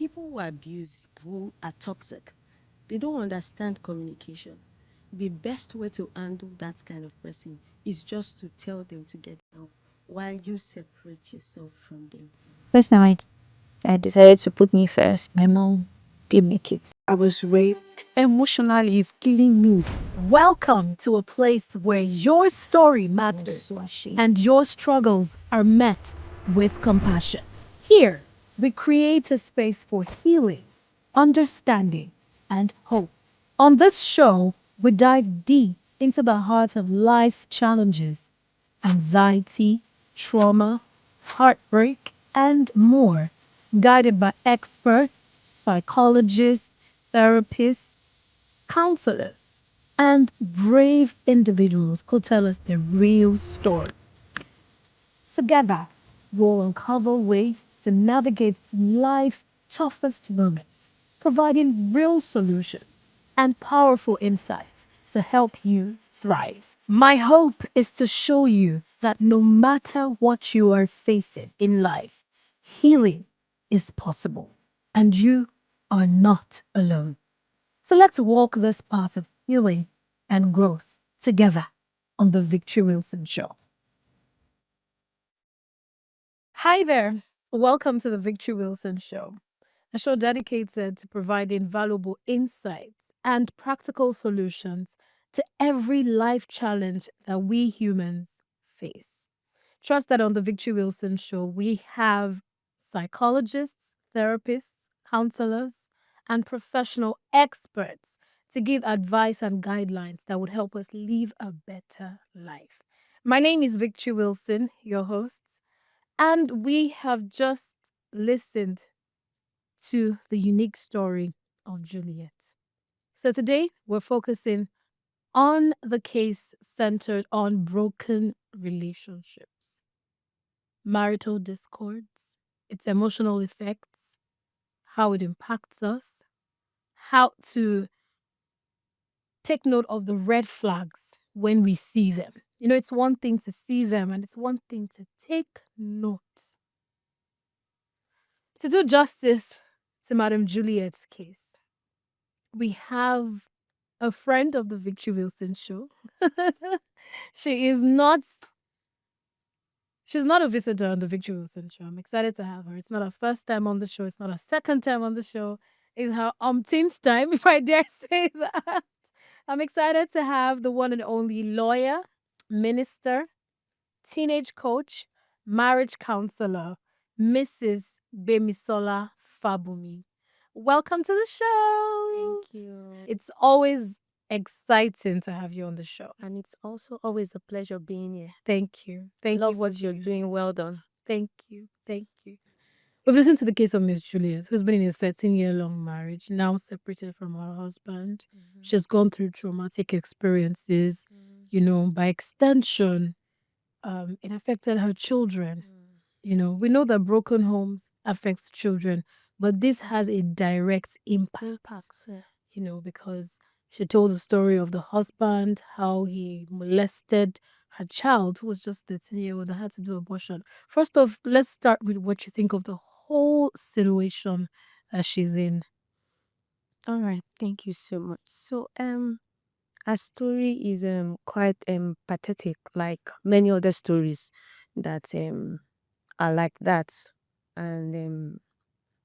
people who abuse, who are toxic, they don't understand communication. The best way to handle that kind of person is just to tell them to get help while you separate yourself from them. First time I decided to put me first, my mom did make it. I was raped. Emotionally, it's killing me. Welcome to a place where your story matters and your struggles are met with compassion. Here, we create a space for healing, understanding, and hope. On this show, we dive deep into the heart of life's challenges, anxiety, trauma, heartbreak, and more, guided by experts, psychologists, therapists, counselors, and brave individuals who tell us the real story. Together, we'll uncover ways to navigate life's toughest moments, providing real solutions and powerful insights to help you thrive. My hope is to show you that no matter what you are facing in life, healing is possible and you are not alone. So let's walk this path of healing and growth together on the Victory Wilson Show. Hi there. Welcome to the Victory Wilson Show, a show dedicated to providing valuable insights and practical solutions to every life challenge that we humans face. Trust that on the Victory Wilson Show, we have psychologists, therapists, counselors, and professional experts to give advice and guidelines that would help us live a better life. My name is Victory Wilson, your host, and we have just listened to the unique story of Juliet. So today we're focusing on the case centered on broken relationships, marital discords, its emotional effects, how it impacts us, how to take note of the red flags when we see them. You know, it's one thing to see them and it's one thing to take note. To do justice to Madam Juliet's case, we have a friend of the Victory Wilson show. she is not She's not a visitor on the Victory Wilson show. I'm excited to have her. It's not her first time on the show. It's not her second time on the show. It's her umpteenth time, if I dare say that. I'm excited to have the one and only lawyer, minister, teenage coach, marriage counselor, Mrs. Gbemisola Fabunmi. Welcome to the show. Thank you. It's always exciting to have you on the show. And it's also always a pleasure being here. Thank you. Thank Love you. what you're doing. Well done. Thank you. Thank you. We've listened to the case of Miss Juliet, who's been in a 13-year-long marriage, now separated from her husband. She's gone through traumatic experiences. You know, by extension, it affected her children. You know, we know that broken homes affects children, but this has a direct impact. Yeah. You know, because she told the story of the husband, how he molested her child, who was just 13-year-old and had to do abortion. First off, let's start with what you think of the whole situation that she's in. All right. Thank you so much. So, her story is quite pathetic, like many other stories that are like that. And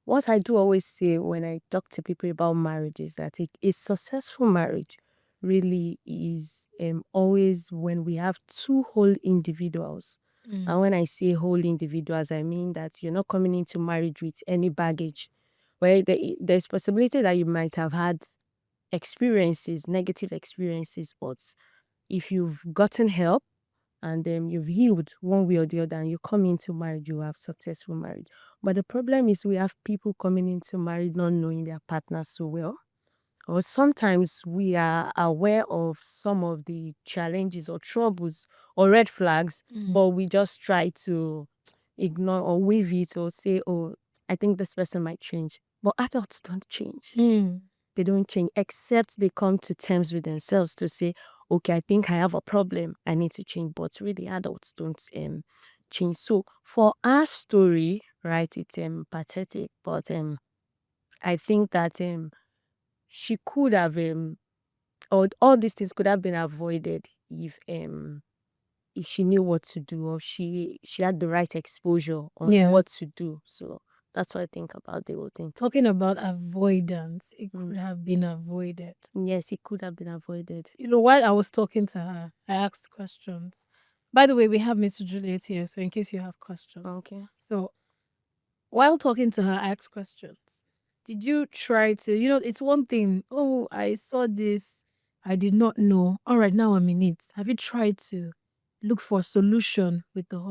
what I do always say when I talk to people about marriage is that a successful marriage really is always when we have two whole individuals. And when I say whole individuals, I mean that you're not coming into marriage with any baggage. Where there's possibility that you might have had experiences, negative experiences, but if you've gotten help and then you've healed one way or the other and you come into marriage, you have successful marriage. But the problem is we have people coming into marriage not knowing their partner so well. Or sometimes we are aware of some of the challenges or troubles or red flags, but we just try to ignore or wave it or say, oh, I think this person might change. But adults don't change. They don't change except they come to terms with themselves to say, okay, I think I have a problem. I need to change. But really, adults don't change. So for our story, right, it's pathetic, but I think that she could have or all these things could have been avoided if she knew what to do, or she had the right exposure on Yeah. what to do. So that's what I think about the whole thing. Talking about avoidance, it could have been avoided. Yes, it could have been avoided. While I was talking to her, I asked questions. By the way, we have Mr. Juliet here, so in case you have questions. Okay. So while talking to her, I asked questions. Did you try to, it's one thing, oh, I saw this, I did not know. All right, now I'm in it. Have you tried to look for a solution with your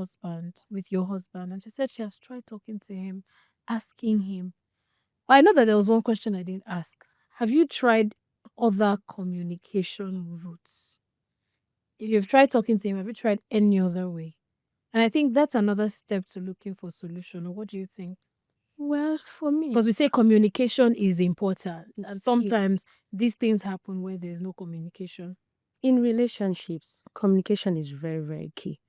husband? And she said she has tried talking to him, asking him. I know that there was one question I didn't ask. Have you tried other communication routes? If you've tried talking to him, have you tried any other way? And I think that's another step to looking for solution. Or what do you think? Well, for me, Because we say communication is important. And It's key. sometimes these things happen where there's no communication. in relationships, communication is very, very key.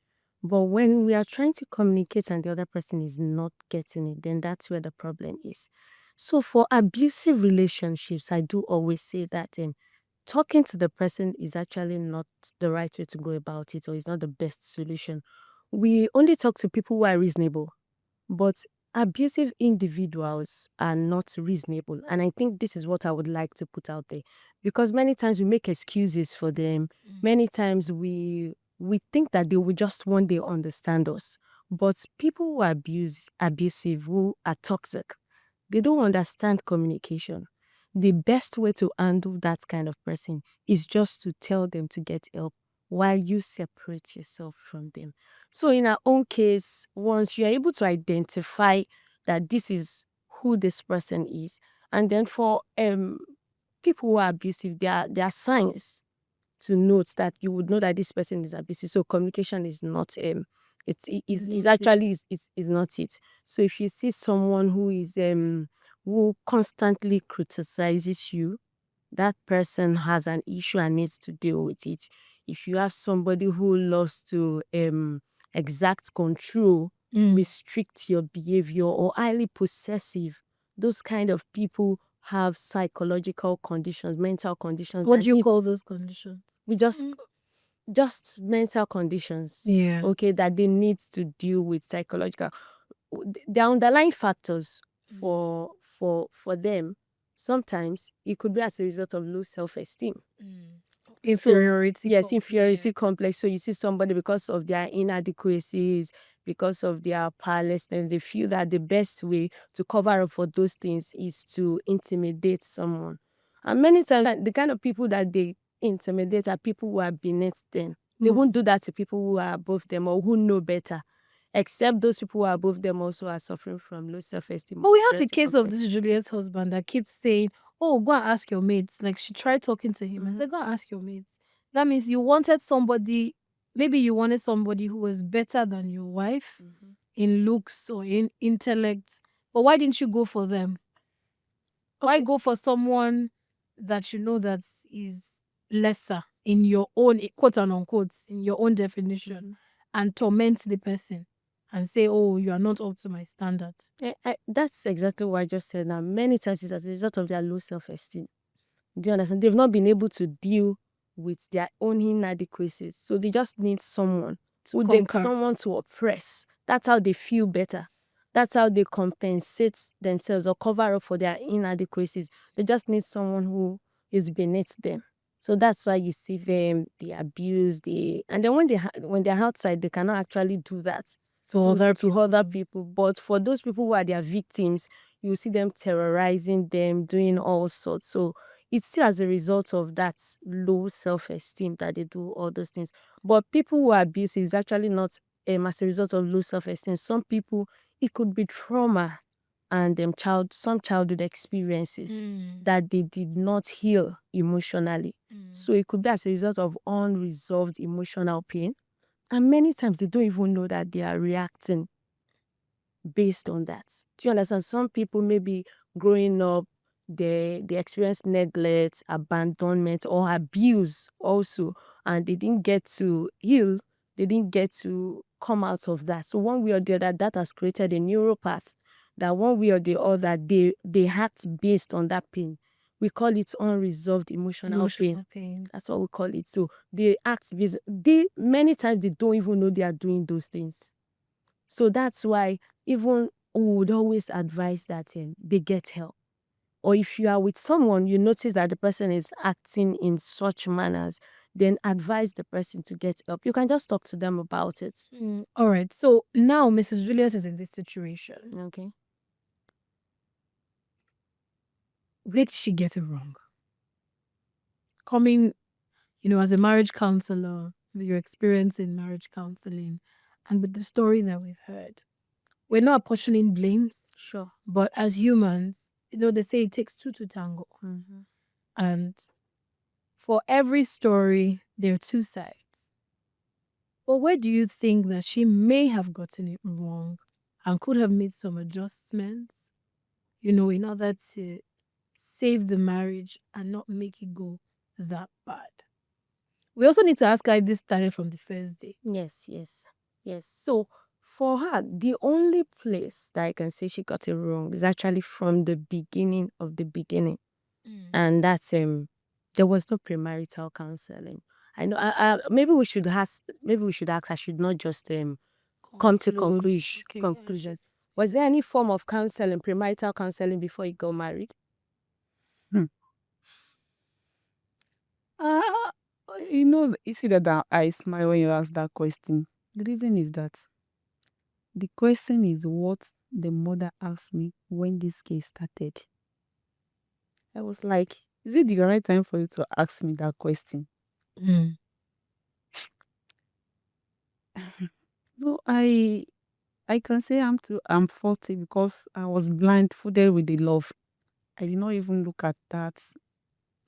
But when we are trying to communicate and the other person is not getting it, then that's where the problem is. So for abusive relationships, I do always say that talking to the person is actually not the right way to go about it, or is not the best solution. We only talk to people who are reasonable, but abusive individuals are not reasonable. And I think this is what I would like to put out there, because many times we make excuses for them. Many times we think that they will just one day understand us. But people who are abusive, who are toxic, they don't understand communication. The best way to handle that kind of person is just to tell them to get help while you separate yourself from them. So in our own case, once you're able to identify that this is who this person is, and then for people who are abusive, there are signs to note that you would know that this person is abusive. So communication is not it's actually is not it. So if you see someone who is who constantly criticizes you, that person has an issue and needs to deal with it. If you have somebody who loves to exact control, restrict your behavior, or highly possessive, those kind of people have psychological conditions, mental conditions. What that do you need- call those conditions? we just mental conditions, Yeah. okay, that they need to deal with psychological. The underlying factors for them, sometimes it could be as a result of low self-esteem. Inferiority. Yes, inferiority complex. So you see somebody, because of their inadequacies, because of their powerlessness, they feel that the best way to cover up for those things is to intimidate someone. And many times, the kind of people that they intimidate are people who are beneath them. They won't do that to people who are above them or who know better. Except those people who are above them also are suffering from low self-esteem. But we have the inferiority case of complex. this Juliet's husband that keeps saying, oh, go and ask your mates. Like she tried talking to him and said, go and ask your mates. That means you wanted somebody, maybe you wanted somebody who was better than your wife in looks or in intellect. But why didn't you go for them? Why go for someone that you know that is lesser in your own, quote and unquote, in your own definition, and torment the person and say, oh, you are not up to my standard? That's exactly what I just said now. Many times it's as a result of their low self-esteem. Do you understand? They've not been able to deal with their own inadequacies. So they just need someone someone to oppress. That's how they feel better. That's how they compensate themselves or cover up for their inadequacies. They just need someone who is beneath them. So that's why you see them, they abuse, and then when they're outside, they cannot actually do that To other people. But for those people who are their victims, you see them terrorizing them, doing all sorts. So it's still as a result of that low self-esteem that they do all those things. But people who are abusive is actually not as a result of low self-esteem. Some people, it could be trauma and some childhood experiences that they did not heal emotionally. So it could be as a result of unresolved emotional pain. And many times they don't even know that they are reacting based on that. Do you understand? Some people maybe growing up, they experience neglect, abandonment, or abuse also, and they didn't get to heal. They didn't get to come out of that. So one way or the other, that has created a neural path that one way or the other they act based on that pain. We call it unresolved emotional pain. That's what we call it. So they act based. They many times they don't even know they are doing those things. So that's why even we would always advise that they get help. Or if you are with someone, you notice that the person is acting in such manners, then advise the person to get help. You can just talk to them about it. All right. So now Mrs. Juliet is in this situation. Okay. Where did she get it wrong? Coming, as a marriage counselor, with your experience in marriage counseling, and with the story that we've heard, we're not apportioning blames. Sure. But as humans, they say it takes two to tango. Mm-hmm. And for every story, there are two sides. But where do you think that she may have gotten it wrong and could have made some adjustments, in order to save the marriage and not make it go that bad? We also need to ask her if this started from the first day. Yes. So for her, the only place that I can say she got it wrong is actually from the beginning of the beginning. And that's there was no premarital counseling. I know maybe we should ask I should not just come to conclusion. Was there any form of counseling, premarital counseling, before you got married? Ah, you see that I smile when you ask that question. The reason is that the question is what the mother asked me when this case started. I was like, is it the right time for you to ask me that question? No, I can say I'm 40 because I was blindfolded with the love. I did not even look at that,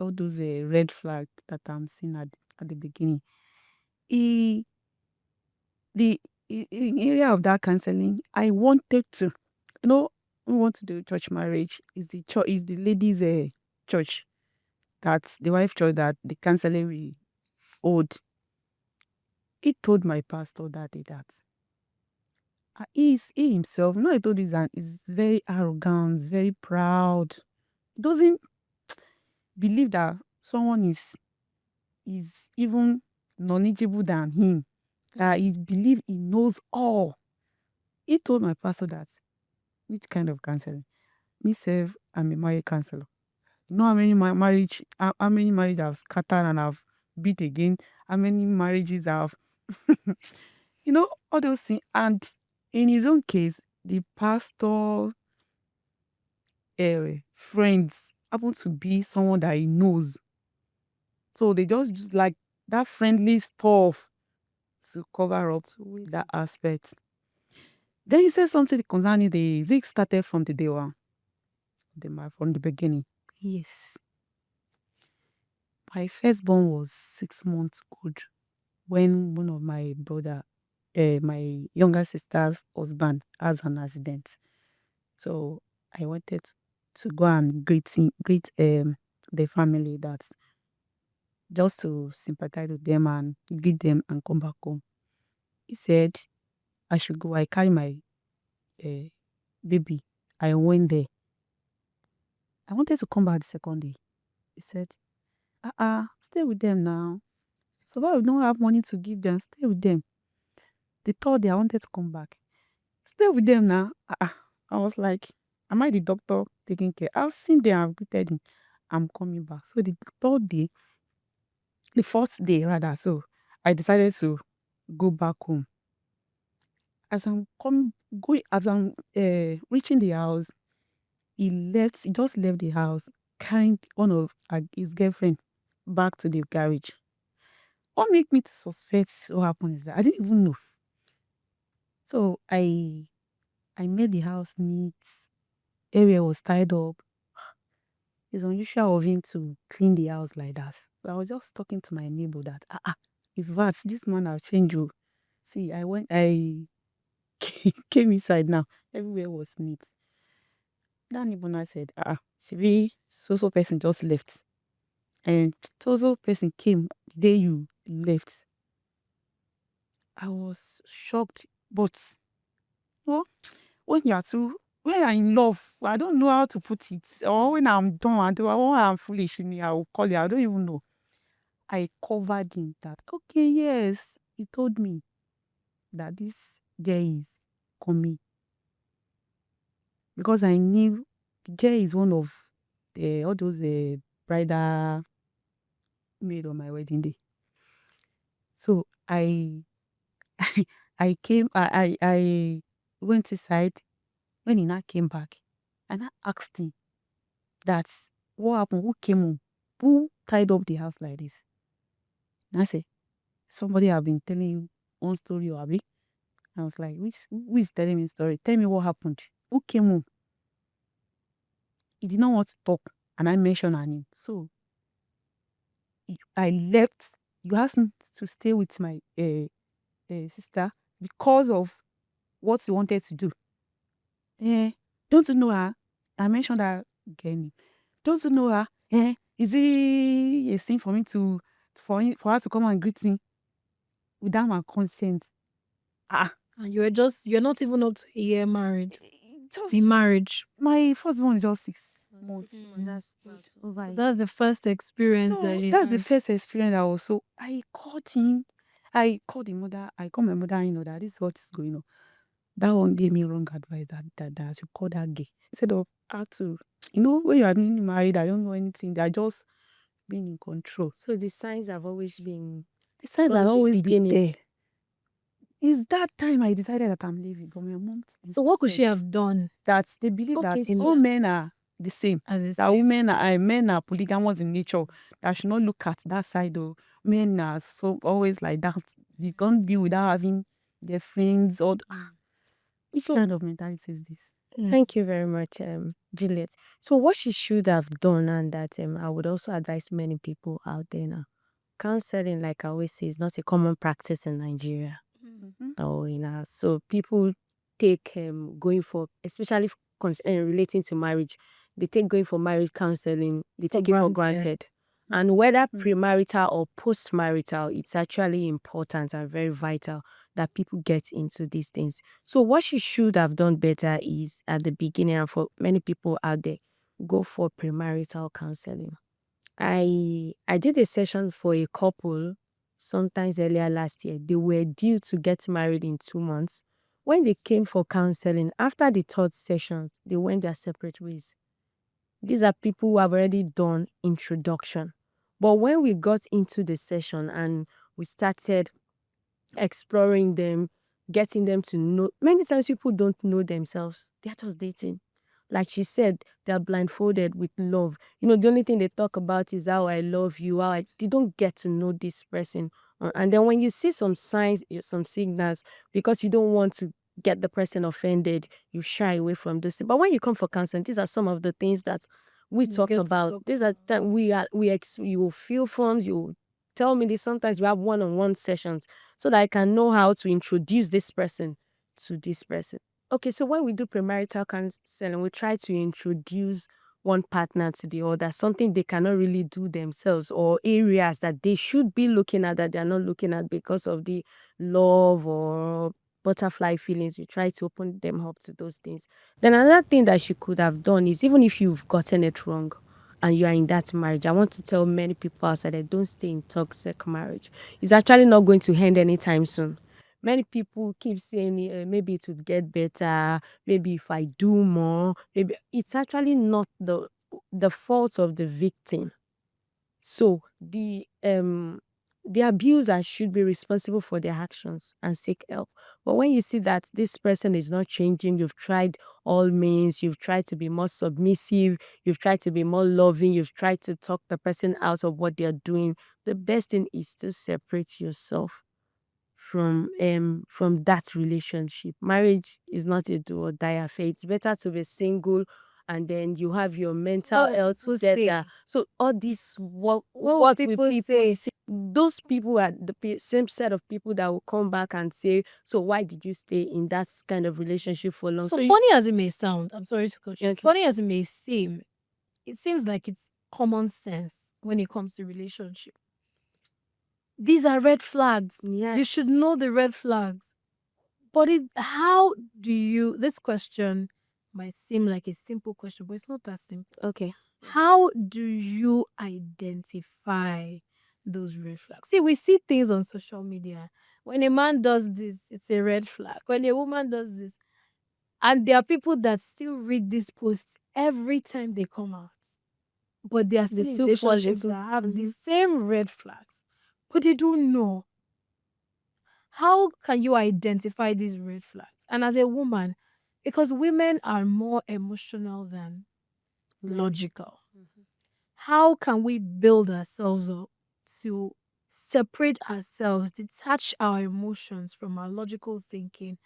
all those red flags that I'm seeing at the beginning. E, the in area of that counseling, I wanted to, we want to do church marriage. Is the church is the ladies' church, that's the wife church that the counseling we owed. He told my pastor that day that he himself, I told you that is very arrogant, very proud. Doesn't believe that someone is even knowledgeable than him. That he believe he knows all. He told my pastor that, which kind of counseling? Me self, I'm a married counselor. You know how many how many marriages I've scattered and I've beat again? How many marriages I've all those things. And in his own case, the pastor friends happen to be someone that he knows. So they just use like that friendly stuff to cover up that aspect. Then you said something concerning the Zig started from the day one, from the beginning. Yes. My firstborn was 6 months old when one of my my younger sister's husband has an accident. So I wanted to go and greet the family, that just to sympathize with them and greet them and come back home. He said I should go. I carry my baby. I went there. I wanted to come back the second day. He said, stay with them now. So why we don't have money to give them? Stay with them. The third day I wanted to come back. Stay with them now. I was like, am I the doctor taking care? I've seen them, I've greeted him. I'm coming back. So the fourth day rather, so I decided to go back home. As I'm reaching the house, he just left the house, carrying one of his girlfriend back to the garage. What made me to suspect what happened is that I didn't even know. So I made the house neat. Area was tied up. It's unusual of him to clean the house like that. So I was just talking to my neighbor that if that's this man have changed you. See, I came inside now. Everywhere was neat. That neighbor now said, Shivi, so person just left. And so person came the day you left. I was shocked, but no, when when I'm in love, I don't know how to put it. Or when I'm done, when I'm foolish, I will call it. I don't even know. I covered him that, okay, yes, he told me that this girl is coming. Because I knew the girl is one of all those bridal maid on my wedding day. So I went inside. When he now came back, and I asked him that what happened, who came home, who tied up the house like this. And I said, somebody have been telling you one story or abi. I was like, who is telling me a story? Tell me what happened. Who came home? He did not want to talk, and I mentioned her name. So I left. You asked me to stay with my sister because of what you wanted to do. Don't you know her? I mentioned her again. Don't you know her? Is it a sin for me for her to come and greet me without my consent? Ah, And you're not even up to a year married. just In marriage. my first one is just 6 months. That's over. So that's the first experience So that you that's the had. first experience I was. So I called him. I called the mother. I called my mother. That this is what is going on. That one gave me wrong advice that I should call that gay. Instead of how to, when you are newly married, I don't know anything. They are just being in control. So the signs have always been The signs from are the always been beginning. there. It's that time I decided that I'm leaving, but my mom So what could she insisted have done? that they believe Okay, that so- all men are the same. As a That men are polygamous in nature. That I should not look at that side. Though men are so always like that. They can't be without having their friends or which So- kind of mentality is this? Thank you very much, Juliet. So what she should have done, and that I would also advise many people out there now, counseling, like I always say, is not a common practice in Nigeria. Or in us. So people take going for, especially relating to marriage, they take going for marriage counseling, they take it for granted. And whether premarital or post-marital, it's actually important and very vital that people get into these things. So what she should have done better is at the beginning, and for many people out there, go for premarital counseling. I did a session for a couple sometimes earlier last year. They were due to get married in 2 months. When they came for counseling, after the third session, they went their separate ways. These are people who have already done introduction. But when we got into the session and we started exploring them, getting them to know, many times people don't know themselves. They're just dating. Like she said, they're blindfolded with love. The only thing they talk about is how I love you, they don't get to know this person. And then when you see some signs, some signals, because you don't want to get the person offended, you shy away from this. But when you come for counseling, these are some of the things that we talk about. These are that you will fill forms, you will tell me this. Sometimes we have one-on-one sessions so that I can know how to introduce this person to this person. Okay, so when we do premarital counseling, we try to introduce one partner to the other, something they cannot really do themselves, or areas that they should be looking at that they are not looking at because of the love or butterfly feelings. You try to open them up to those things. Then another thing that she could have done is, even if you've gotten it wrong and you are in that marriage, I want to tell many people outside that don't stay in toxic marriage. It's actually not going to end anytime soon. Many people keep saying maybe it would get better, maybe if I do more, maybe it's actually not the fault of the victim. So the abuser should be responsible for their actions and seek help. But when you see that this person is not changing, you've tried all means, you've tried to be more submissive, you've tried to be more loving, you've tried to talk the person out of what they're doing, the best thing is to separate yourself from that relationship. Marriage is not a do or die affair. It's better to be single, and then you have your mental What will health people together. say? So all this what will will people people say? say? Those people are the same set of people that will come back and say, so why did you stay in that kind of relationship for long? So So funny as it may sound, I'm sorry to cut you. Okay. Funny as it may seem, it seems like it's common sense when it comes to relationship. These are red flags. You should know the red flags. But how do you, this question might seem like a simple question, but it's not that simple. Okay. How do you identify those red flags? See, we see things on social media. When a man does this, it's a red flag. When a woman does this, and there are people that still read these posts every time they come out, but they are They still in still fall relationships into. that have the same red flags, but they don't know. How can you identify these red flags? And as a woman, because women are more emotional than logical, how can we build ourselves up to separate ourselves, detach our emotions from our logical thinking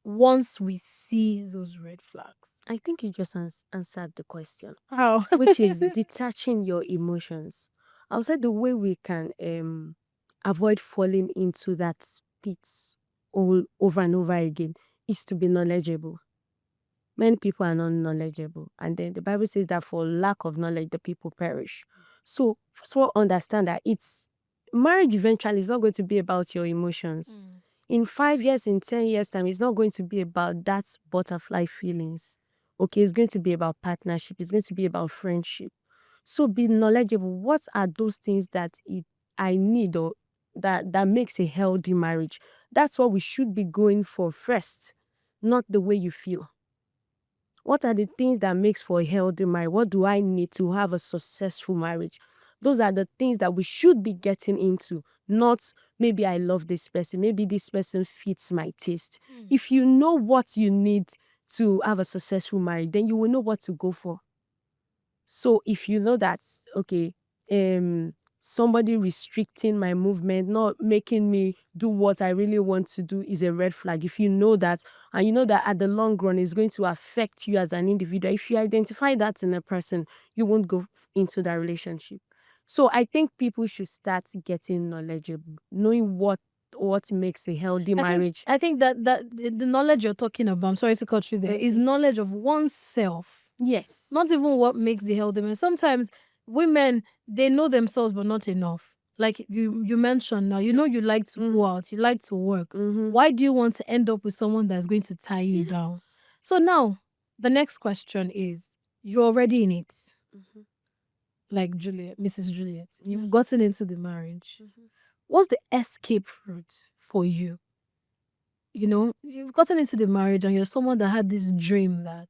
once we see those red flags? I think you just answered the question, How? which is detaching your emotions. I'll say the way we can avoid falling into that pit all over and over again is to be knowledgeable. Many people are not knowledgeable, and then the Bible says that for lack of knowledge, the people perish. So, first of all, understand that it's marriage eventually is not going to be about your emotions. In 5 years, in 10 years' time, it's not going to be about that butterfly feelings. Okay, it's going to be about partnership. It's going to be about friendship. So be knowledgeable. What are those things that I need, or that makes a healthy marriage? That's what we should be going for first, not the way you feel. What are the things that makes for a healthy marriage? What do I need to have a successful marriage? Those are the things that we should be getting into, not maybe I love this person, maybe this person fits my taste. If you know what you need to have a successful marriage, then you will know what to go for. So if you know that, okay, somebody restricting my movement, not making me do what I really want to do, is a red flag. If you know that, and you know that at the long run it's going to affect you as an individual, if you identify that in a person, you won't go into that relationship. So I think people should start getting knowledgeable, knowing what makes a healthy marriage. I think that the knowledge you're talking about, I'm sorry to cut you there, is knowledge of oneself. Yes. Not even what makes the healthy man. Sometimes women, they know themselves but not enough. Like you mentioned now, you know you like to go out, you like to work. Why do you want to end up with someone that's going to tie you down? So now, the next question is, you're already in it. Like Juliet, Mrs. Juliet. You've gotten into the marriage. What's the escape route for you? You know, you've gotten into the marriage and you're someone that had this dream that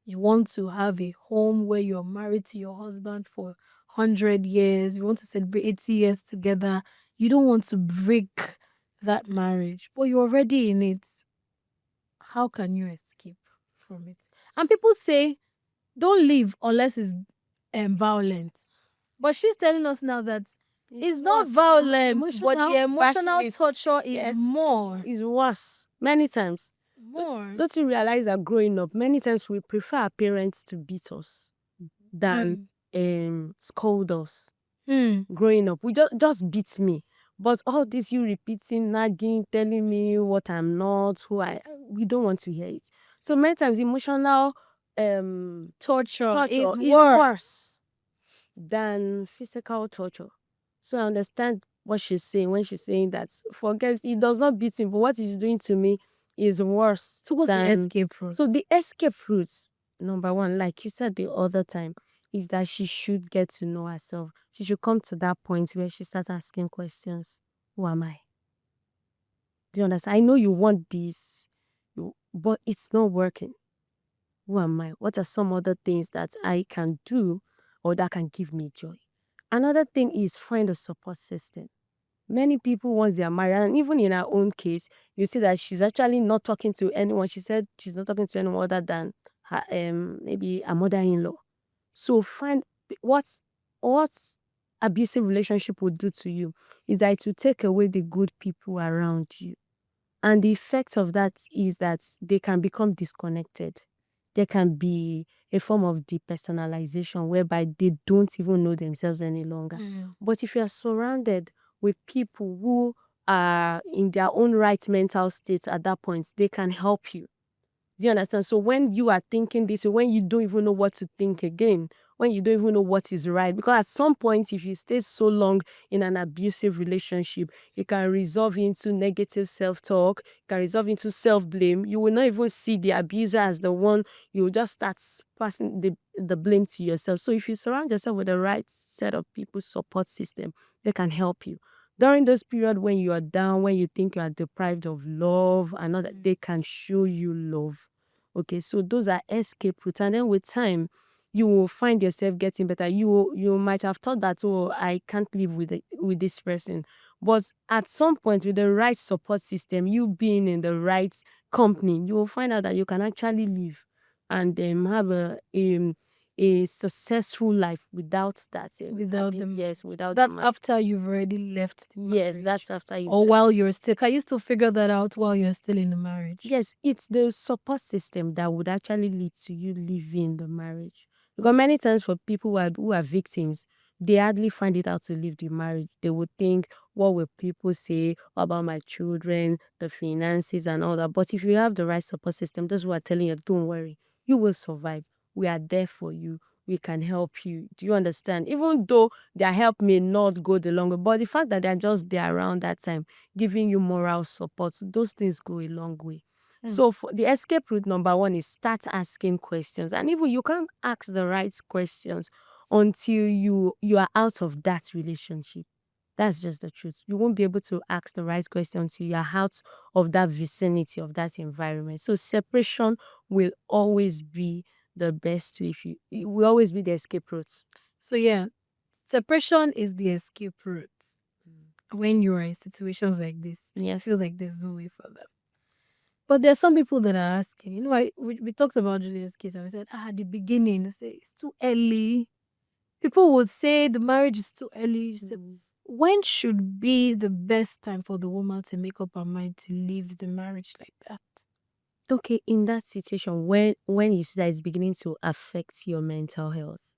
you want to have a home where you're married to your husband for 100 years. You want to celebrate 80 years together. You don't want to break that marriage, but you're already in it. How can you escape from it? And people say, don't leave unless it's violent. But she's telling us now that it's not worse. violent, but the Emotional emotional bashing torture is more. is worse. Many times. More. Don't you realize that growing up, many times we prefer our parents to beat us than scold us. Growing up, we just beat me. But all this you repeating, nagging, telling me what I'm not, we don't want to hear it. So many times emotional Torture is is worse. worse than physical torture. So I understand what she's saying when she's saying that, forget, it does not beat me, but what he's doing to me is worse. So what's the escape route? So the escape route, number one, like you said the other time, is that she should get to know herself. She should come to that point where she starts asking questions. Who am I? Do you understand? I know you want this, but it's not working. Who am I? What are some other things that I can do or that can give me joy? Another thing is find a support system. Many people, once they are married, and even in her own case, you see that she's actually not talking to anyone. She said she's not talking to anyone other than her, maybe a mother-in-law. So find what abusive relationship would do to you is that it will take away the good people around you. And the effect of that is that they can become disconnected. There can be a form of depersonalization whereby they don't even know themselves any longer. But if you are surrounded with people who are in their own right mental state at that point, they can help you. Do you understand? So when you are thinking this, or when you don't even know what to think again, when you don't even know what is right. Because at some point, if you stay so long in an abusive relationship, it can resolve into negative self-talk, can resolve into self-blame. You will not even see the abuser as the one. You will just start passing the blame to yourself. So if you surround yourself with the right set of people, support system, they can help you. During those period when you are down, when you think you are deprived of love and all that, they can show you love. Okay, so those are escape routes. And then with time, you will find yourself getting better. You might have thought that, oh, I can't live with this person. But at some point, with the right support system, you being in the right company, you will find out that you can actually live and have a successful life without that. Without them. Yes, without That's the after you've already left the yes, marriage. that's after you. Or while you're still. Can you still figure that out while you're still in the marriage? Yes, it's the support system that would actually lead to you leaving the marriage. Because many times for people who are victims, they hardly find it out to leave the marriage. They would think, what will people say about my children, the finances and all that. But if you have the right support system, those who are telling you, don't worry, you will survive. We are there for you. We can help you. Do you understand? Even though their help may not go the long way, but the fact that they're just there around that time, giving you moral support, those things go a long way. So for the escape route number one is start asking questions. And even you can't ask the right questions until you are out of that relationship. That's just the truth. You won't be able to ask the right question until you are out of that vicinity, of that environment. So separation will always be the best way. If you it will always be the escape route. So yeah, separation is the escape route. When you are in situations like this, you Yes. feel like there's no way further. But there's some people that are asking, we talked about Juliet's case and we said, at the beginning, you say it's too early. People would say the marriage is too early. She said, when should be the best time for the woman to make up her mind to leave the marriage like that? Okay, in that situation, when you see that it's beginning to affect your mental health,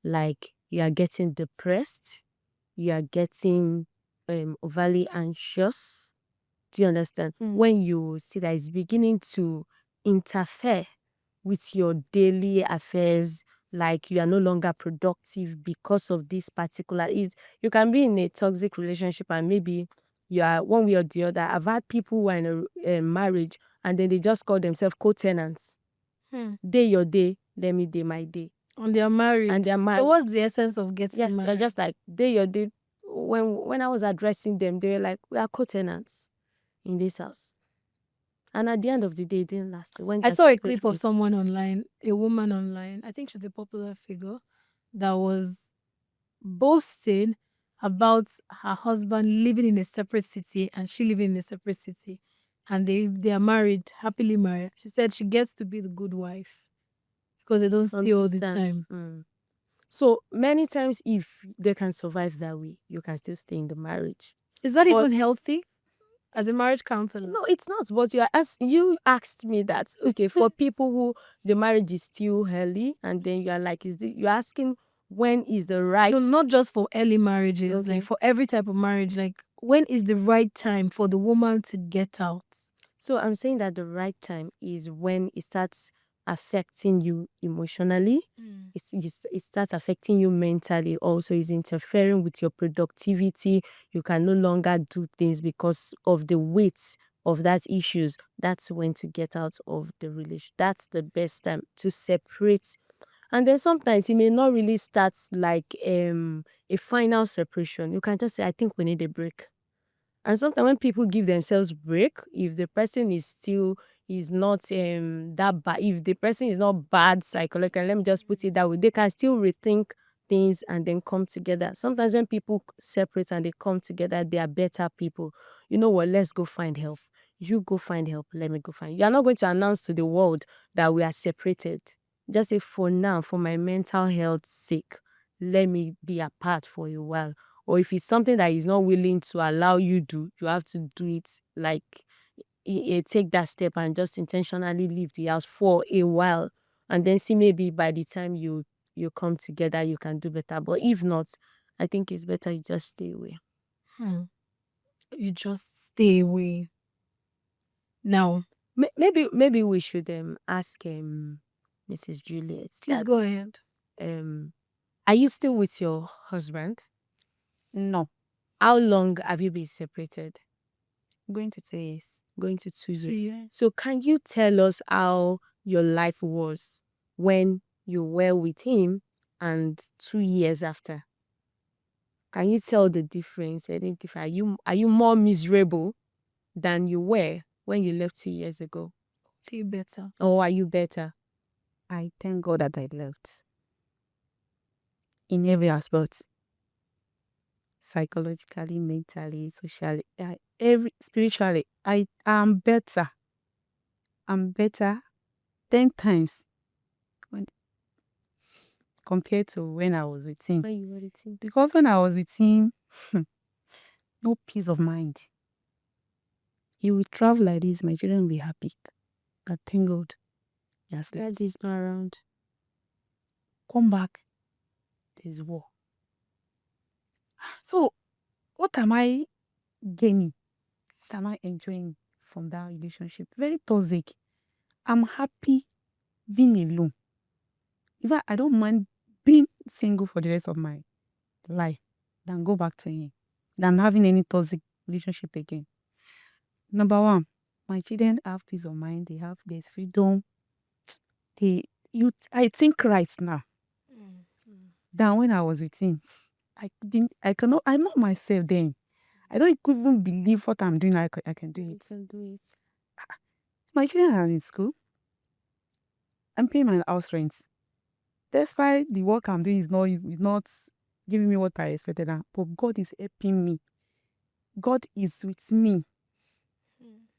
like you are getting depressed, you are getting overly anxious. Do you understand? When you see that it's beginning to interfere with your daily affairs, like you are no longer productive because of this particular is you can be in a toxic relationship and maybe you are one way or the other. I've had people who are in a marriage and then they just call themselves co-tenants. Day your day, let me day my day. And they are married. And they are married. So what's the essence of getting Yes, they're married? just like day your day. When I was addressing them, they were like, we are co-tenants in this house. And at the end of the day, it didn't last. I saw a clip of someone online, a woman online, I think she's a popular figure, that was boasting about her husband living in a separate city and she living in a separate city. And they are married, happily married. She said she gets to be the good wife because they don't from see all the distance. time. So many times, if they can survive that way, you can still stay in the marriage. Is that even But- healthy as a marriage counselor? No, it's not. But you asked me that. Okay, for people who the marriage is still early, and then you are like, you're asking when is the right? No, not just for early marriages, Okay. like for every type of marriage. Like, when is the right time for the woman to get out? So I'm saying that the right time is when it starts affecting you emotionally. It starts affecting you mentally also. It's interfering with your productivity. You can no longer do things because of the weight of that issues. That's when to get out of the relation. That's the best time to separate. And then sometimes it may not really start like a final separation. You can just say, I think we need a break. And sometimes when people give themselves break, if the person is not that bad, if the person is not bad psychologically, let me just put it that way, they can still rethink things and then come together. Sometimes when people separate and they come together, they are better people. You know what? Let's go find help. You go find help. Let me go find. You are not going to announce to the world that we are separated. Just say, for now, for my mental health's sake, let me be apart for a while. Or if it's something that is not willing to allow you do, you have to do it, like take that step and just intentionally leave the house for a while, and then see maybe by the time you come together you can do better. But if not, I think it's better you just stay away. You just stay away. Now, Maybe we should ask Mrs. Juliet. please go ahead. Are you still with your husband? No, How long have you been separated? going to 2 years. Going to 2 years. 2 years. So can you tell us how your life was when you were with him and 2 years after? Can you tell the difference? Identify. Are you more miserable than you were when you left 2 years ago? See better. Or are you better? I thank God that I left. In every aspect, psychologically, mentally, socially, every spiritually, I am better. I'm better 10 times when, compared to when I was with him. When you were with him? Because when I was with him, no peace of mind. He will travel like this, my children will be happy. I thank God. Yes, That is not around. come back, there's war. So, what am I gaining? What am I enjoying from that relationship? Very toxic. I'm happy being alone. In fact, I don't mind being single for the rest of my life than go back to him, than having any toxic relationship again. Number one, my children have peace of mind. There's freedom. I think right now than when I was with him. I'm not myself then. I don't even believe what I'm doing. I can do You it. can do it. My children are in school. I'm paying my house rent. Despite the work I'm doing is not giving me what I expected, but God is helping me. God is with me.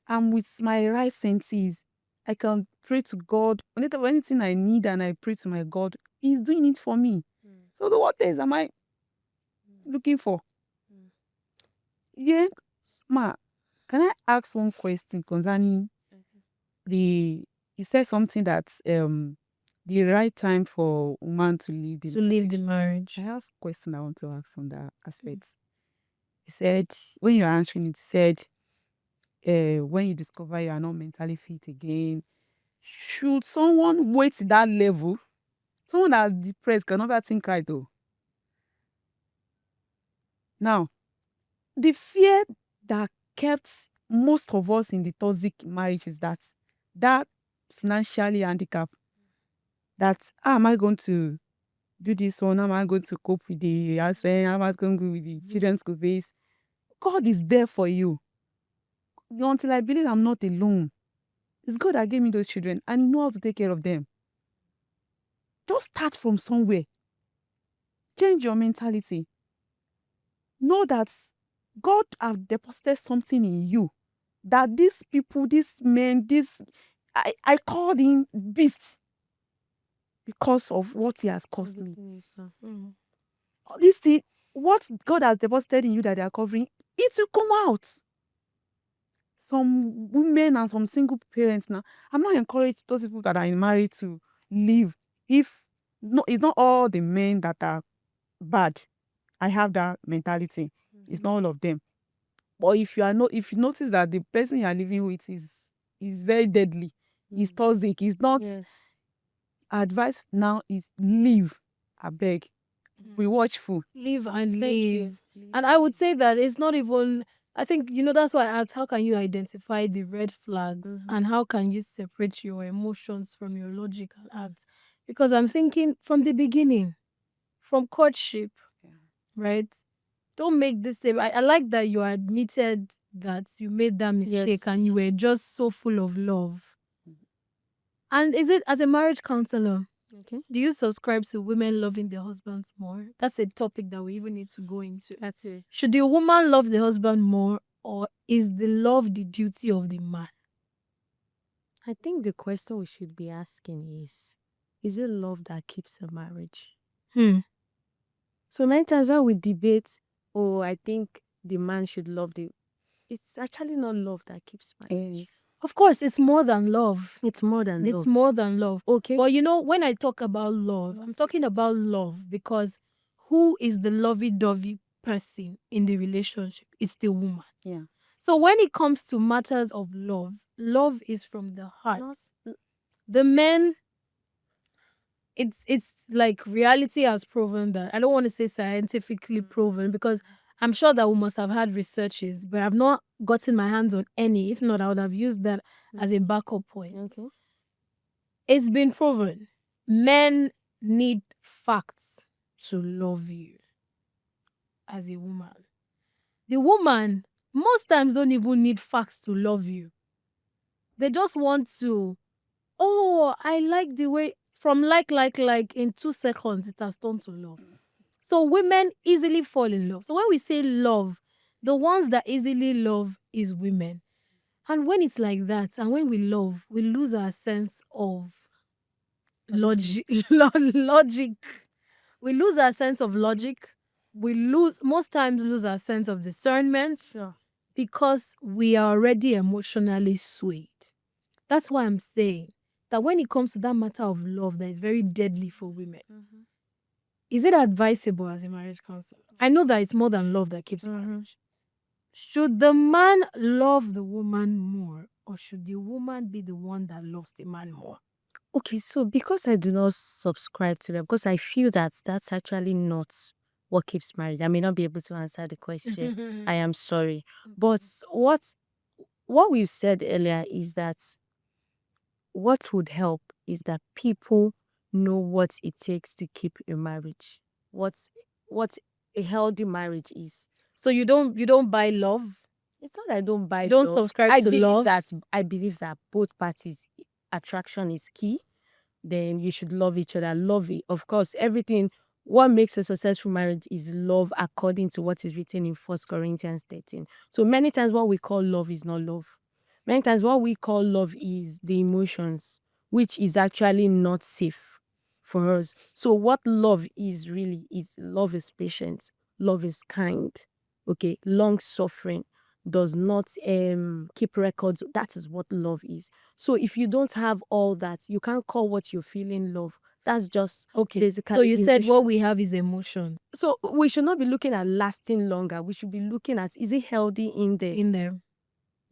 I'm with my right senses. I can pray to God. Whenever anything I need and I pray to my God, He's doing it for me. So what else am I looking for? Yeah, ma, can I ask one question concerning you said something that the right time for woman to leave To leave the marriage. I have a question I want to ask on that aspect. You said when you're answering it, you said when you discover you are not mentally fit again, should someone wait to that level? Someone that's depressed can never think right though. Now, the fear that kept most of us in the toxic marriage is that financially handicapped. That how am I going to do this one? How am I going to cope with the house rent? How am I going to go with the children's school fees? God is there for you. Until I believe I'm not alone. It's God that gave me those children and He knows how to take care of them. Just start from somewhere. Change your mentality. Know that God has deposited something in you. That these people, these men, I called him beasts because of what he has caused me. This thing, what God has deposited in you that they are covering, it will come out. Some women and some single parents now, I'm not encouraging those people that are married to leave. It's not all the men that are bad. I have that mentality. It's not all of them. But if you notice that the person you are living with is very deadly, is toxic, is not. Yes. Advice now is leave. I beg. Be watchful. Live and Thank you. live. And I would say that it's not even, I think, that's why I asked, how can you identify the red flags and how can you separate your emotions from your logical acts? Because I'm thinking from the beginning, from courtship, right? Don't make this same. I like that you admitted that you made that mistake Yes. and you were just so full of love. And is it, as a marriage counselor, Okay. do you subscribe to women loving their husbands more? That's a topic that we even need to go into. That's it. Should the woman love the husband more, or is the love the duty of the man? I think the question we should be asking is it love that keeps a marriage? So many times when we debate, I think the man should love it's actually not love that keeps marriage. Of course, it's more than love. It's more than It's love. more than love. Okay. But when I talk about love, I'm talking about love because who is the lovey-dovey person in the relationship? It's the woman. Yeah. So when it comes to matters of love, love is from the heart. Not- The men it's like reality has proven that. I don't want to say scientifically proven because I'm sure that we must have had researches, but I've not gotten my hands on any. If not, I would have used that as a backup point. Okay. It's been proven. Men need facts to love you as a woman. The woman most times don't even need facts to love you. They just want to, oh, I like the way, from like, in 2 seconds, it has turned to love. So women easily fall in love. So when we say love, the ones that easily love is women. And when it's like that, and when we love, we lose our sense of logic. Logic. We lose our sense of logic. We most times lose our sense of discernment. Sure. Because we are already emotionally swayed. That's why I'm saying that when it comes to that matter of love that is very deadly for women, is it advisable as a marriage counselor? I know that it's more than love that keeps marriage. Should the man love the woman more, or should the woman be the one that loves the man more? Okay, so because I do not subscribe to that, because I feel that that's actually not what keeps marriage. I may not be able to answer the question. I am sorry. But what we've said earlier is that what would help is that people know what it takes to keep a marriage. What a healthy marriage is. So you don't buy love? It's not that I don't buy You don't love. subscribe to love? I believe that both parties attraction is key. Then you should love each other. Love it. Of course, everything. What makes a successful marriage is love, according to what is written in 1 Corinthians 13. So many times, what we call love is not love. Many times, what we call love is the emotions, which is actually not safe for us. So, what love is really is love is patient, love is kind, okay, long suffering, does not keep records. That is what love is. So if you don't have all that, you can't call what you're feeling love. That's just basically. So you said what we emotions. have is emotion So we should not be looking at lasting longer. We should be looking at, is it healthy in there? in there.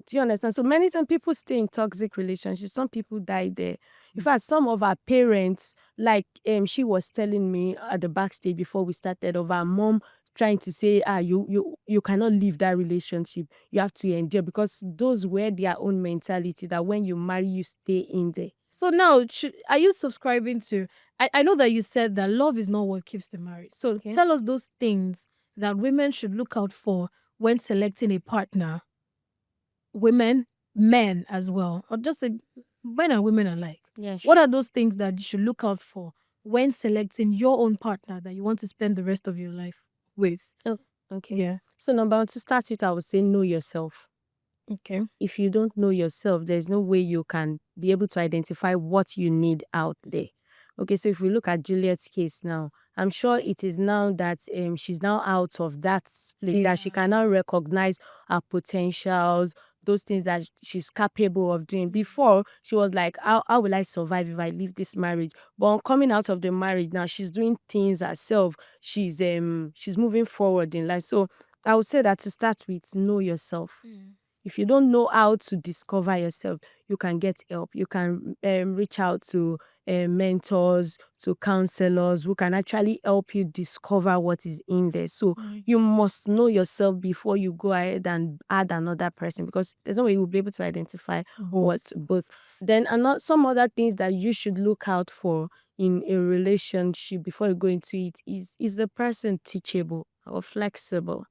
Do you understand? So many times people stay in toxic relationships. Some people die there. In fact, some of our parents, like she was telling me at the backstage before we started, of our mom trying to say, you cannot leave that relationship. You have to endure, because those were their own mentality that when you marry, you stay in there. So now, are you subscribing to? I know that you said that love is not what keeps the marriage. So tell us those things that women should look out for when selecting a partner. Women, men as well, or just men and women alike. Yeah, What are those things that you should look out for when selecting your own partner that you want to spend the rest of your life with? Oh, okay. Yeah. So number one, to start with, I would say know yourself. Okay. If you don't know yourself, there's no way you can be able to identify what you need out there. Okay, so if we look at Juliet's case now, I'm sure it is now that she's now out of that place, that she can now recognize her potentials, those things that she's capable of doing. Before, she was like, how will I survive if I leave this marriage? But on coming out of the marriage now, she's doing things herself. She's moving forward in life. So I would say that to start with, know yourself. If you don't know how to discover yourself, you can get help. You can reach out to mentors, to counselors who can actually help you discover what is in there. So you must know yourself before you go ahead and add another person, because there's no way you will be able to identify what both. Then some other things that you should look out for in a relationship before you go into it is the person teachable or flexible.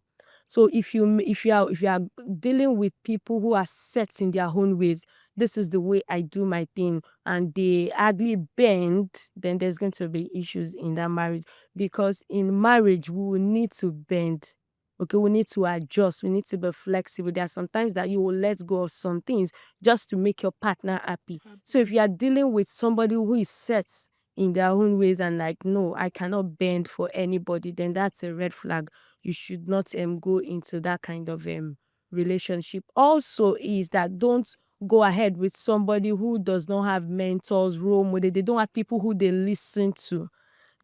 So if you are dealing with people who are set in their own ways, this is the way I do my thing, and they hardly bend, then there's going to be issues in that marriage. Because in marriage, we will need to bend. Okay, we need to adjust. We need to be flexible. There are sometimes that you will let go of some things just to make your partner happy. So if you are dealing with somebody who is set in their own ways and like, no, I cannot bend for anybody, then that's a red flag. You should not go into that kind of relationship. Also is that don't go ahead with somebody who does not have mentors, role model. They don't have people who they listen to.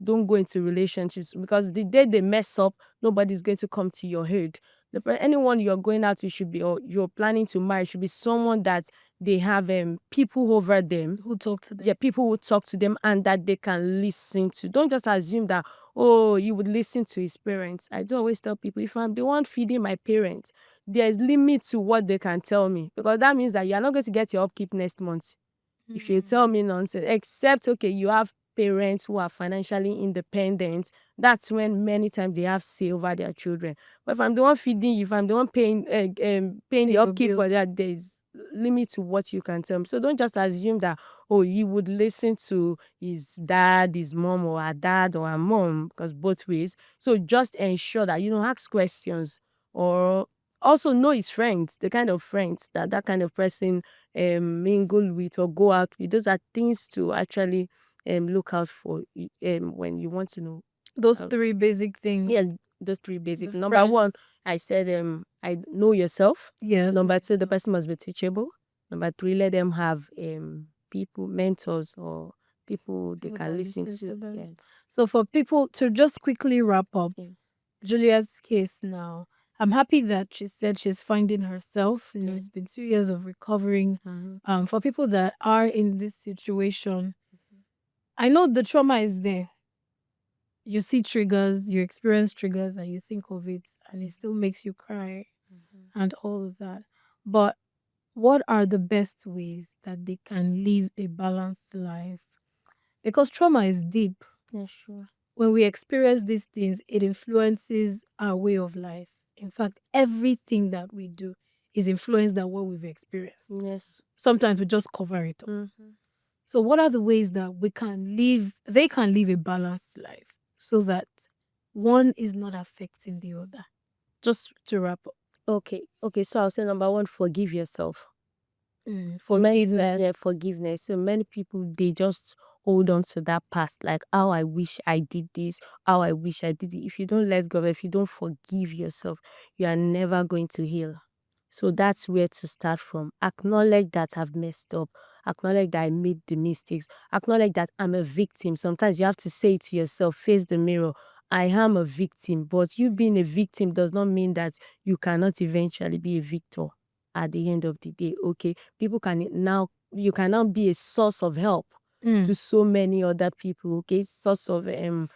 Don't go into relationships, because the day they mess up, nobody's going to come to your head. anyone you're going out with should be, or you're planning to marry, should be someone that they have people over them Who talk to them? yeah, people who talk to them and that they can listen to. Don't just assume that, oh, you would listen to his parents. I do always tell people, if I'm the one feeding my parents, there's limit to what they can tell me, because that means that you're not going to get your upkeep next month if you tell me nonsense. Except, okay, you have parents who are financially independent. That's when many times they have say over their children. But if I'm the one feeding you, if I'm the one paying the your upkeep for bills. that, there's limit to what you can tell me. So don't just assume that, oh, you would listen to his dad, his mom, or her dad or her mom, because both ways. So just ensure that, ask questions, or also know his friends, the kind of friends that kind of person mingle with or go out with. Those are things to actually look out for when you want to know. Those uh, 3 basic things. Yes, those 3 basic. The Number 1, friends. I said I know yourself. Yes. Number 2, the person must be teachable. Number 3, let them have people, mentors, or people they People can that listen listen to to. them. Yeah. So for people to just quickly wrap up Yeah. Juliet's case now, I'm happy that she said she's finding herself. Yeah. It's been 2 years of recovering. Mhm. For people that are in this situation, I know the trauma is there. You see triggers, you experience triggers, and you think of it, and it still makes you cry and all of that. But what are the best ways that they can live a balanced life? Because trauma is deep. Yeah, sure. When we experience these things, it influences our way of life. In fact, everything that we do is influenced by what we've experienced. Yes. Sometimes we just cover it up. So what are the ways that they can live a balanced life so that one is not affecting the other? Just to wrap up. Okay. So I'll say number 1, forgive yourself. Forgiveness. Forgiveness. So many people, they just hold on to that past, like, how I wish I did this, how I wish I did it. If you don't let go, if you don't forgive yourself, you are never going to heal. So that's where to start from. Acknowledge that I've messed up. Acknowledge that I made the mistakes. Acknowledge that I'm a victim. Sometimes you have to say it to yourself, face the mirror. I am a victim. But you being a victim does not mean that you cannot eventually be a victor at the end of the day. Okay. You can now be a source of help to so many other people. Okay. Source of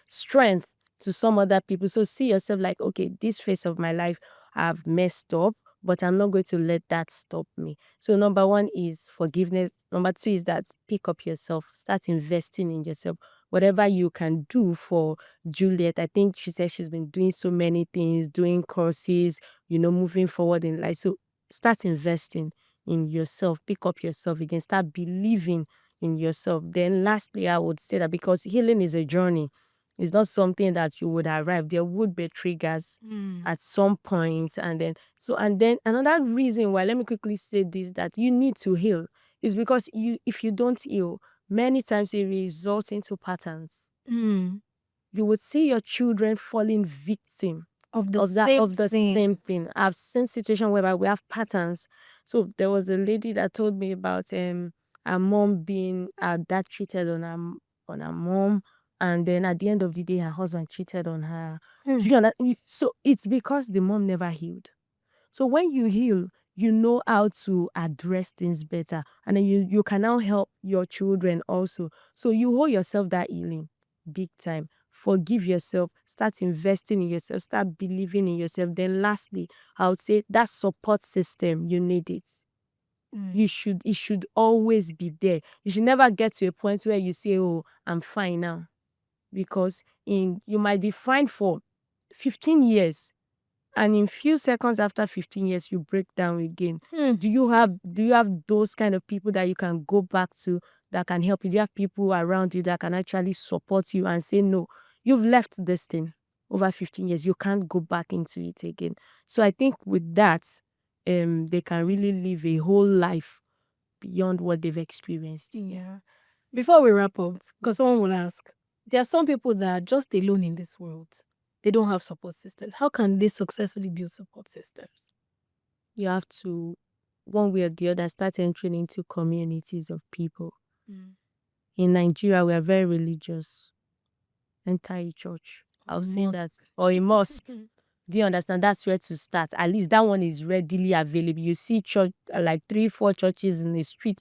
strength to some other people. So see yourself like, okay, this phase of my life, I've messed up, but I'm not going to let that stop me. So number 1 is forgiveness. Number 2 is that pick up yourself, start investing in yourself. Whatever you can do for Juliet. I think she said she's been doing so many things, doing courses, moving forward in life. So start investing in yourself, pick up yourself again, start believing in yourself. Then lastly, I would say that because healing is a journey, it's not something that you would arrive. There would be triggers at some point, and then another reason why, let me quickly say this, that you need to heal is because if you don't heal, many times it results into patterns. You would see your children falling victim Of the of the same same thing. thing. I've seen situations whereby we have patterns. So there was a lady that told me about her mom being her dad cheated on her mom, and then at the end of the day her husband cheated on her. Do you understand? So it's because the mom never healed. So when you heal, you know how to address things better, and then you can now help your children also. So you owe yourself that healing big time. Forgive yourself, start investing in yourself, start believing in yourself. Then lastly, I would say that support system, you need it. It should always be there. You should never get to a point where you say, oh, I'm fine now. Because you might be fine for 15 years, and in few seconds after 15 years you break down again. Do you have those kind of people that you can go back to, that can help you? Do you have people around you that can actually support you and say, no, you've left this thing over 15 years, you can't go back into it again? So I think with that, they can really live a whole life beyond what they've experienced. Yeah. Before we wrap up, because someone will ask, there are some people that are just alone in this world. They don't have support systems. How can they successfully build support systems? You have to, one way or the other, start entering into communities of people. In Nigeria, we are very religious. Enter a church. I'll say that. Or a mosque. Do you understand? That's where to start. At least that one is readily available. You see church, like 3, 4 churches in the street.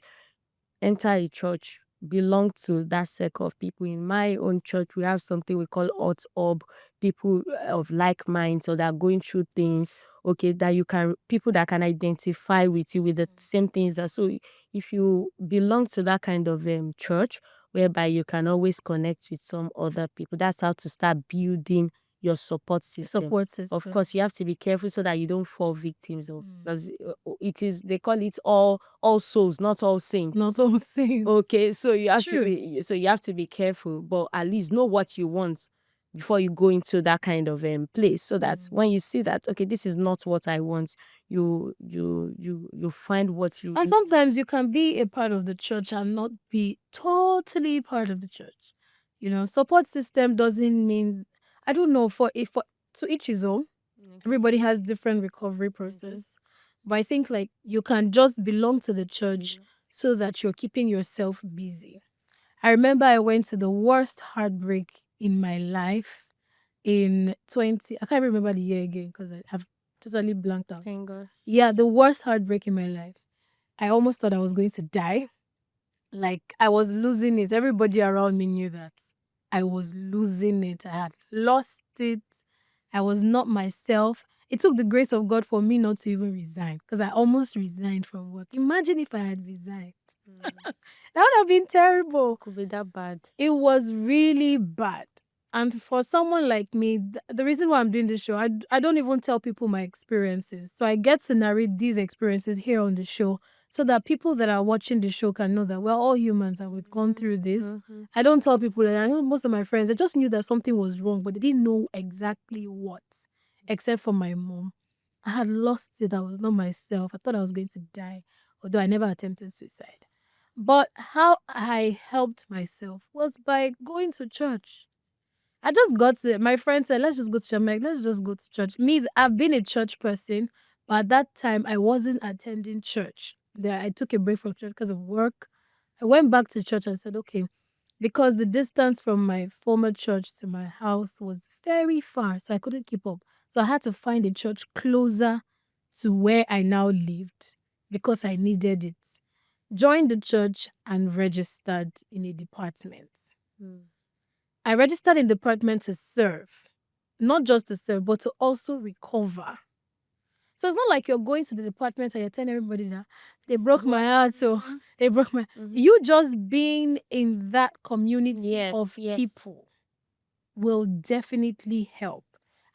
Enter a church, belong to that circle of people. In my own church, we have something we call hot orb, people of like minds or that are going through things. Okay, that you can people that can identify with you with the same things. That so if you belong to that kind of church, whereby you can always connect with some other people, that's how to start building your support system. Support system. Of course, you have to be careful so that you don't fall victims of, because it is, they call it all souls, not all saints. Not all things. Okay, so you have True. you have to be careful, but at least know what you want before you go into that kind of place, so that when you see that, okay, this is not what I want, you find what you And really sometimes you can be a part of the church and not be totally part of the church. You know, support system doesn't mean, I don't know, for to each his own. want. Everybody has different recovery process. But I think like you can just belong to the church so that you're keeping yourself busy. I remember I went to the worst heartbreak in my life in 20, I can't remember the year again because I've totally blanked out. Thank God. Yeah, the worst heartbreak in my life. I almost thought I was going to die. Like I was losing it. Everybody around me knew that. I was losing it. I had lost it. I was not myself. It took the grace of God for me not to even resign, because I almost resigned from work. Imagine if I had resigned. That would have been terrible. Could be that bad. It was really bad. And for someone like me, the reason why I'm doing this show, I don't even tell people my experiences. So I get to narrate these experiences here on the show so that people that are watching the show can know that we're all humans and we've gone through this. I don't tell people, and I know most of my friends, they just knew that something was wrong, but they didn't know exactly what, except for my mom. I had lost it. I was not myself. I thought I was going to die, although I never attempted suicide. But how I helped myself was by going to church. I just got to, my friend said, let's just go to church. I'm like, let's just go to church. Me, I've been a church person, but at that time, I wasn't attending church. I took a break from church because of work. I went back to church and said, okay, because the distance from my former church to my house was very far, so I couldn't keep up. So I had to find a church closer to where I now lived because I needed it. Joined the church and registered in a department. I registered in the department to serve. Not just to serve, but to also recover. So it's not like you're going to the department and you're telling everybody that they broke my heart, so they broke my... You just being in that community of people will definitely help.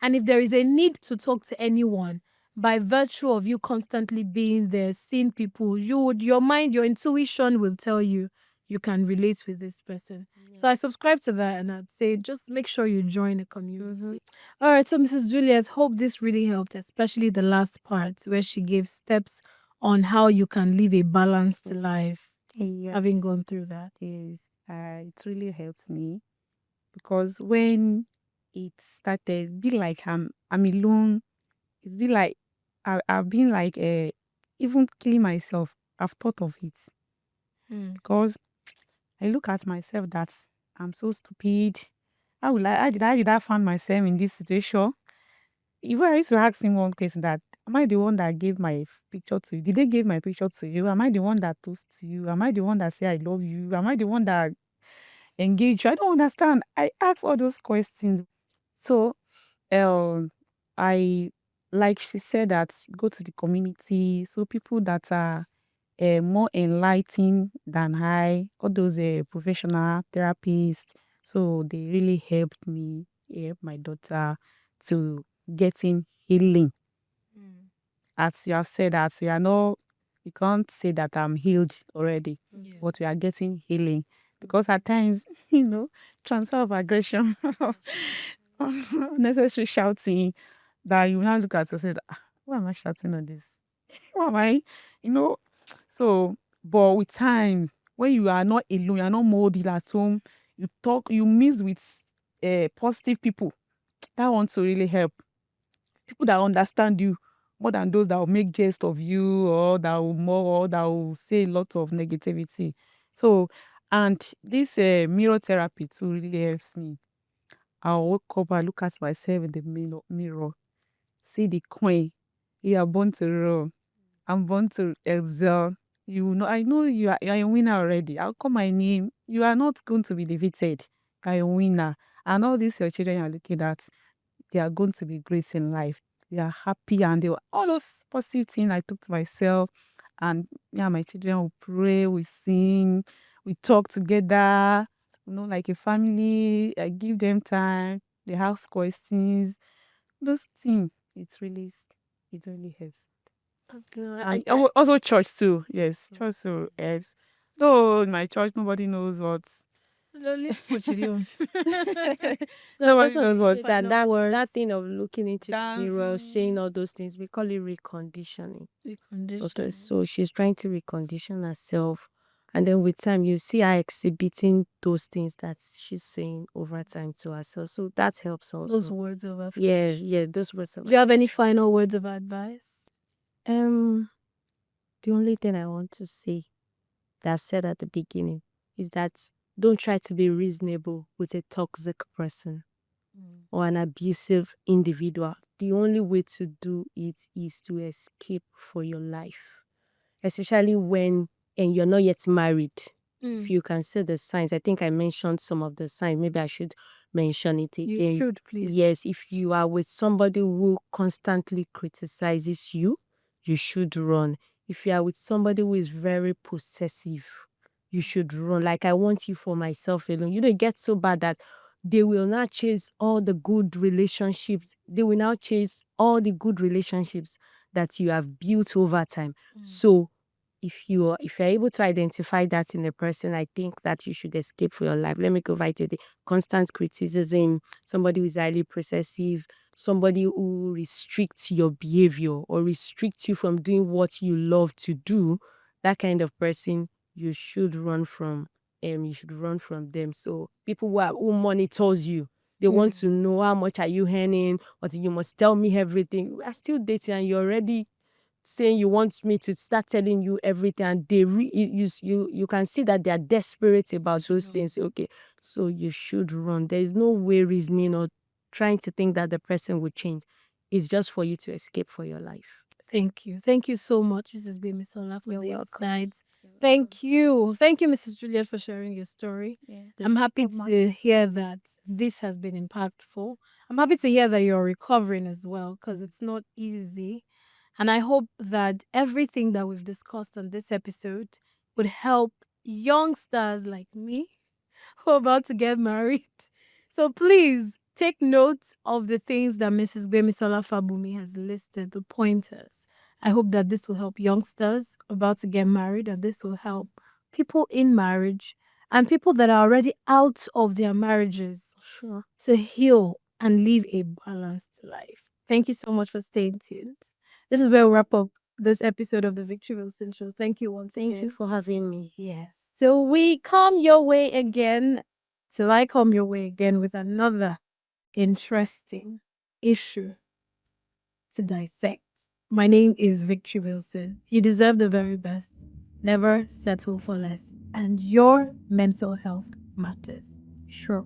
And if there is a need to talk to anyone, by virtue of you constantly being there, seeing people, your mind, your intuition will tell you you can relate with this person. So I subscribe to that, and I'd say just make sure you join a community. All right, so Mrs. Juliet, hope this really helped, especially the last part where she gave steps on how you can live a balanced life, having gone through that. Yes, it really helps me, because when it started, it be like I'm alone. It's be like I've been like even killing myself. I've thought of it, because I look at myself that I'm so stupid. How did I find myself in this situation? Even I used to ask him one question, that am I the one that gave my picture to you? Did they give my picture to you? Am I the one that toast to you? Am I the one that say I love you? Am I the one that engage you? I don't understand. I ask all those questions. So I, like she said, that go to the community, so people that are more enlightened than I, all those professional therapists. So they really helped me, help my daughter to getting healing. As you have said, that we are not, you can't say that I'm healed already, but we are getting healing. Because at times, transfer of aggression, unnecessary shouting, that you now look at yourself, and say, why am I shouting on this? Why am I, you know? So, but with time, when you are not alone, you are not molded at home, you talk, you mix with positive people. That one to really help. People that understand you more than those that will make jest of you, or that will more, or that will say a lot of negativity. So, and this mirror therapy too really helps me. I'll wake up, I look at myself in the mirror. see the coin. You are born to rule. I'm born to excel. You know, I know you are a winner already. I'll call my name. You are not going to be defeated. You are a winner. And all these your children you are looking at, they are going to be great in life. They are happy and they were all those positive things I took to myself. And yeah, my children will pray, we sing, we talk together, like a family. I give them time. They ask questions. Those things, it really helps. That's good. And also church too. Yes, church too helps. Though in my church, nobody knows what. No, Just Nobody want knows to what. say that that words. thing of looking into the mirror, saying Dancing. all those things, we call it reconditioning. Okay, Reconditioning. so she's trying to recondition herself, and then with time, you see her exhibiting those things that she's saying over time to herself. So that helps Those also. words of Yeah, affirmation. yeah, those words of Do you have any final words of advice? um. The only thing I want to say that I've said at the beginning is that don't try to be reasonable with a toxic person or an abusive individual. The only way to do it is to escape for your life, especially when and you're not yet married. If you can see the signs, I think I mentioned some of the signs. Maybe I should mention it You again. should, please. Yes, if you are with somebody who constantly criticizes you, you should run. If you are with somebody who is very possessive, you should run. Like, I want you for myself alone. You know, it gets so bad that they will not chase all the good relationships. They will now chase all the good relationships that you have built over time. So if you're able to identify that in a person, I think that you should escape for your life. Let me go right to the constant criticism, somebody who is highly possessive, somebody who restricts your behavior or restricts you from doing what you love to do. That kind of person you should run from. You should run from them. So people who monitors you, they want to know how much are you earning, or you must tell me everything. We are still dating and you're already saying you want me to start telling you everything, and you can see that they are desperate about those things. Okay, so you should run. There is no way reasoning or trying to think that the person will change. It's just for you to escape for your life. Thank you. Thank you so much, Mrs. Gbemisola, for You're the welcome. insights. Thank you. Thank you, Mrs. Juliet, for sharing your story. I'm happy to hear that this has been impactful. I'm happy to hear that you're recovering as well, because it's not easy. And I hope that everything that we've discussed on this episode would help youngsters like me who are about to get married. So please take note of the things that Mrs. Gbemisola Fabunmi has listed, the pointers. I hope that this will help youngsters about to get married, and this will help people in marriage and people that are already out of their marriages Sure. to heal and live a balanced life. Thank you so much for staying tuned. This is where we wrap up this episode of the Victory Wilson Show. Thank you once Thank again. you for having me. Yes. So we come your way again, till I come your way again with another interesting issue to dissect. My name is Victory Wilson. You deserve the very best. Never settle for less. And your mental health matters. Sure.